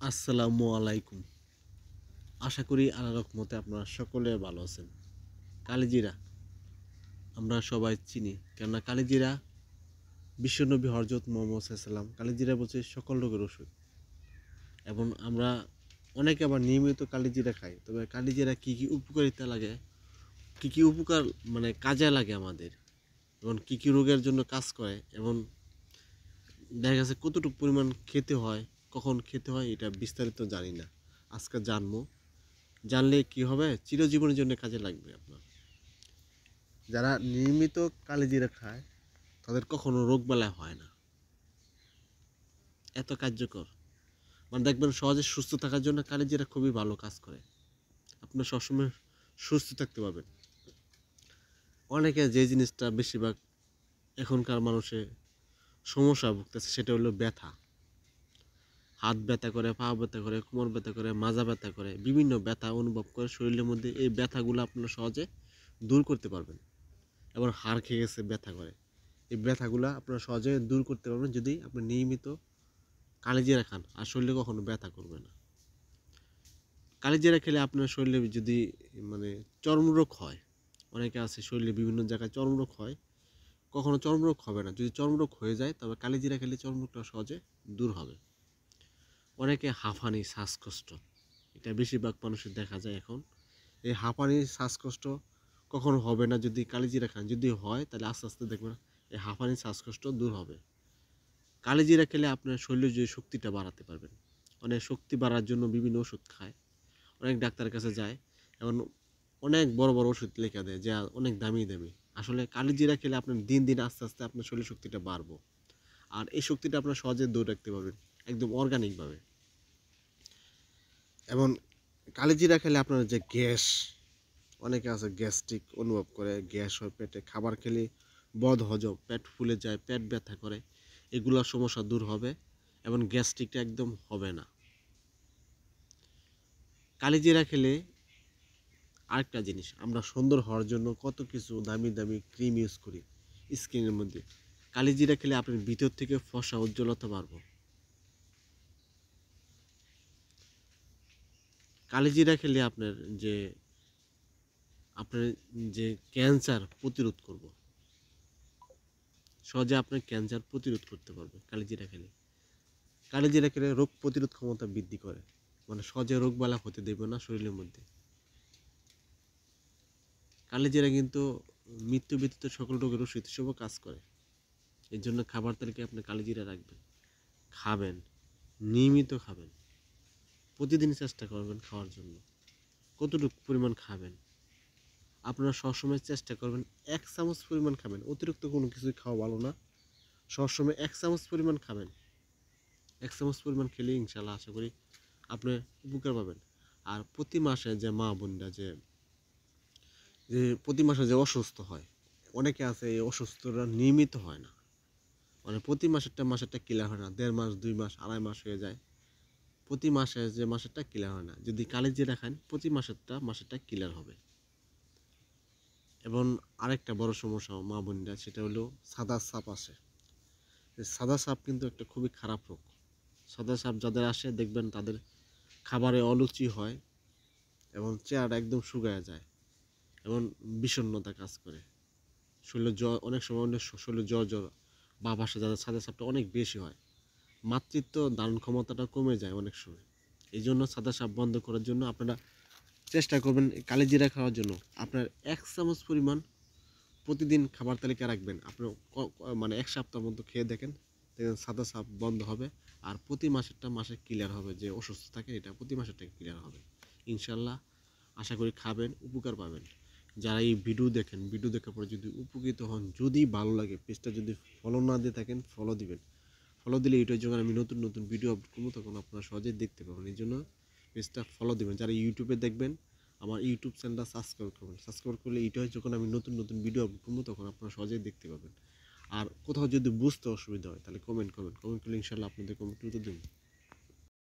আসসালামু আলাইকুম। আশা করি আল্লাহর রহমতে আপনারা সকলে ভালো আছেন। কালিজিরা আমরা সবাই চিনি, কেননা কালিজিরা বিশ্বনবী হযরত মুহাম্মদ সাল্লাল্লাহু কালিজিরা বলছে সকল রোগের ওষুধ। এবং আমরা অনেকে আবার নিয়মিত কালিজিরা খাই। তবে কালিজিরা কী উপকারিতা লাগে, কী উপকার কাজে লাগে আমাদের, এবং কী রোগের জন্য কাজ করে, এবং দেখা গেছে কতটুকু পরিমাণ খেতে হয়, কখন খেতে হয়, এটা বিস্তারিত জানি না। আজকে জানবো। জানলে কি হবে, চিরজীবনের জন্য কাজে লাগবে আপনার। যারা নিয়মিত কালিজিরা খায় তাদের কখনো রোগবালাই হয় না, এত কার্যকর। দেখবেন সহজে সুস্থ থাকার জন্য কালিজিরা খুবই ভালো কাজ করে। আপনার সবসময় সুস্থ থাকতে পারবেন। অনেকে যে জিনিসটা বেশিরভাগ এখনকার মানুষের সমস্যা ভুগতেছে সেটা হলো ব্যথা। হাত ব্যথা করে, পা ব্যথা করে, কোমর ব্যথা করে, মাজা ব্যথা করে, বিভিন্ন ব্যথা অনুভব করে শরীরের মধ্যে। এই ব্যথাগুলো আপনারা সহজে দূর করতে পারবেন। এবং হাড় খেয়ে গেছে ব্যথা করে, এই ব্যথাগুলো আপনারা সহজে দূর করতে পারবেন যদি আপনি নিয়মিত কালিজিরা খান, আর শরীরে কখনো ব্যথা করবে না। কালিজিরা খেলে আপনার শরীরে যদি চর্মরোগ হয়, অনেকে আছে শরীরে বিভিন্ন জায়গায় চর্মরোগ হয়, কখনো চর্মরোগ হবে না। যদি চর্মরোগ হয়ে যায় তবে কালিজিরা খেলে চর্মরোগটা সহজে দূর হবে। অনেকে হাঁফানি, শ্বাসকষ্ট, এটা বেশিরভাগ মানুষের দেখা যায় এখন। এই হাঁপানি, শ্বাসকষ্ট কখনো হবে না যদি কালিজিরা খান। যদি হয় তাহলে আস্তে আস্তে দেখবেন এই হাঁপানি, শ্বাসকষ্ট দূর হবে। কালিজিরা খেলে আপনার শরীরের যে শক্তিটা বাড়াতে পারবেন। অনেক শক্তি বাড়ার জন্য বিভিন্ন ওষুধ খায়, অনেক ডাক্তারের কাছে যায়, এবং অনেক বড় বড় ওষুধ লিখে দেয় যা অনেক দামি দামি। আসলে কালিজিরা খেলে আপনার দিন দিন আস্তে আস্তে আপনার শরীর শক্তিটা বাড়বো, আর এই শক্তিটা আপনার সহজে দূর রাখতে পারবেন একদম অর্গানিকভাবে। এবং কালিজিরা খেলে আপনার যে গ্যাস, অনেকে আছে গ্যাস্ট্রিক অনুভব করে, গ্যাস হয় পেটে, খাবার খেলে বদ হজম, পেট ফুলে যায়, পেট ব্যথা করে, এগুলোর সমস্যা দূর হবে এবং গ্যাস্ট্রিকটা একদম হবে না। কালিজিরা খেলে আরেকটা জিনিস, আমরা সুন্দর হওয়ার জন্য কত কিছু দামি দামি ক্রিম ইউজ করি স্কিনের মধ্যে। কালিজিরা খেলে আপনার ভিতর থেকে ফসা উজ্জ্বলতা বাড়বে। কালিজিরা খেলে আপনার যে ক্যান্সার প্রতিরোধ করব, সহজে আপনার ক্যান্সার প্রতিরোধ করতে পারবে কালিজিরা খেলে। কালিজিরা খেলে রোগ প্রতিরোধ ক্ষমতা বৃদ্ধি করে, সহজে রোগবালা হতে দেবে না শরীরের মধ্যে। কালিজিরা কিন্তু মৃত্যু ব্যতীত সকল রোগের ওষুধ হিসেবেও কাজ করে। এর জন্য খাবার তালিকায় আপনি কালিজিরা রাখবেন, খাবেন, নিয়মিত খাবেন, প্রতিদিন চেষ্টা করবেন খাওয়ার জন্য। কতটুকু পরিমাণ খাবেন আপনারা সবসময় চেষ্টা করবেন 1 চামচ পরিমাণ খাবেন। অতিরিক্ত কোনো কিছুই খাওয়া ভালো না। সবসময় 1 চামচ পরিমাণ খাবেন। 1 চামচ পরিমাণ খেলে ইনশাল্লাহ আশা করি আপনি উপকার পাবেন। আর প্রতি মাসে যে মা বোনরা যে প্রতি মাসে যে অসুস্থ হয়, অনেকে আছে এই অসুস্থরা নিয়মিত হয় না, প্রতি মাসেরটা ক্লিয়ার হয় না, 1.5 মাস, 2 মাস, 2.5 মাস হয়ে যায়। প্রতি মাসে যে মাসেরটা ক্লিয়ার হয় না, যদি কালিজিরা খান প্রতি মাসেরটা ক্লিয়ার হবে। এবং আরেকটা বড় সমস্যা মা বোনরা, সেটা হলো সাদা সাপ আসে। সাদা সাপ কিন্তু একটা খুবই খারাপ রোগ। সাদা সাপ যাদের আসে দেখবেন তাদের খাবারে অরুচি হয়, এবং চেহারা একদম শুকায় যায়, এবং বিষণ্ণতা কাজ করে, শরীরে জ্বর, অনেক সময় শরীরে জ্বর জ্বর ভাব আসে। যাদের সাদা সাপটা অনেক বেশি হয়, মাতৃত্ব ধারণ ক্ষমতাটা কমে যায় অনেক সময়। এই জন্য সাদা সাপ বন্ধ করার জন্য আপনারা চেষ্টা করবেন কালিজিরা খাওয়ার জন্য। আপনার 1 চামচ পরিমাণ প্রতিদিন খাবার তালিকা রাখবেন। আপনার 1 সপ্তাহ মতো খেয়ে দেখেন, দেখবেন সাদা সাপ বন্ধ হবে। আর প্রতি মাসে ক্লিয়ার হবে, যে অসুস্থ থাকে এটা প্রতি মাসেরটা ক্লিয়ার হবে ইনশাল্লাহ। আশা করি খাবেন, উপকার পাবেন। যারা এই ভিডিও দেখেন, ভিডিও দেখার পরে যদি উপকৃত হন, যদি ভালো লাগে, পেজটা যদি ফলো না দিয়ে থাকেন ফলো দিবেন। ফলো দিলে এটার যখন আমি নতুন নতুন ভিডিও আপলোড করবো তখন আপনারা সহজেই দেখতে পাবেন। এই জন্য পেজটা ফলো দিবেন। যারা ইউটিউবে দেখবেন, আমার ইউটিউব চ্যানেলটা সাবস্ক্রাইব করবেন। সাবস্ক্রাইব করলে এটা যখন আমি নতুন নতুন ভিডিও আপলোড করবো তখন আপনারা সহজেই দেখতে পাবেন। আর কোথাও যদি বুঝতে অসুবিধা হয় তাহলে কমেন্ট করবেন, কমেন্ট করলে ইনশাল্লাহ আপনাদের কমেন্ট উত্তর দেবেন।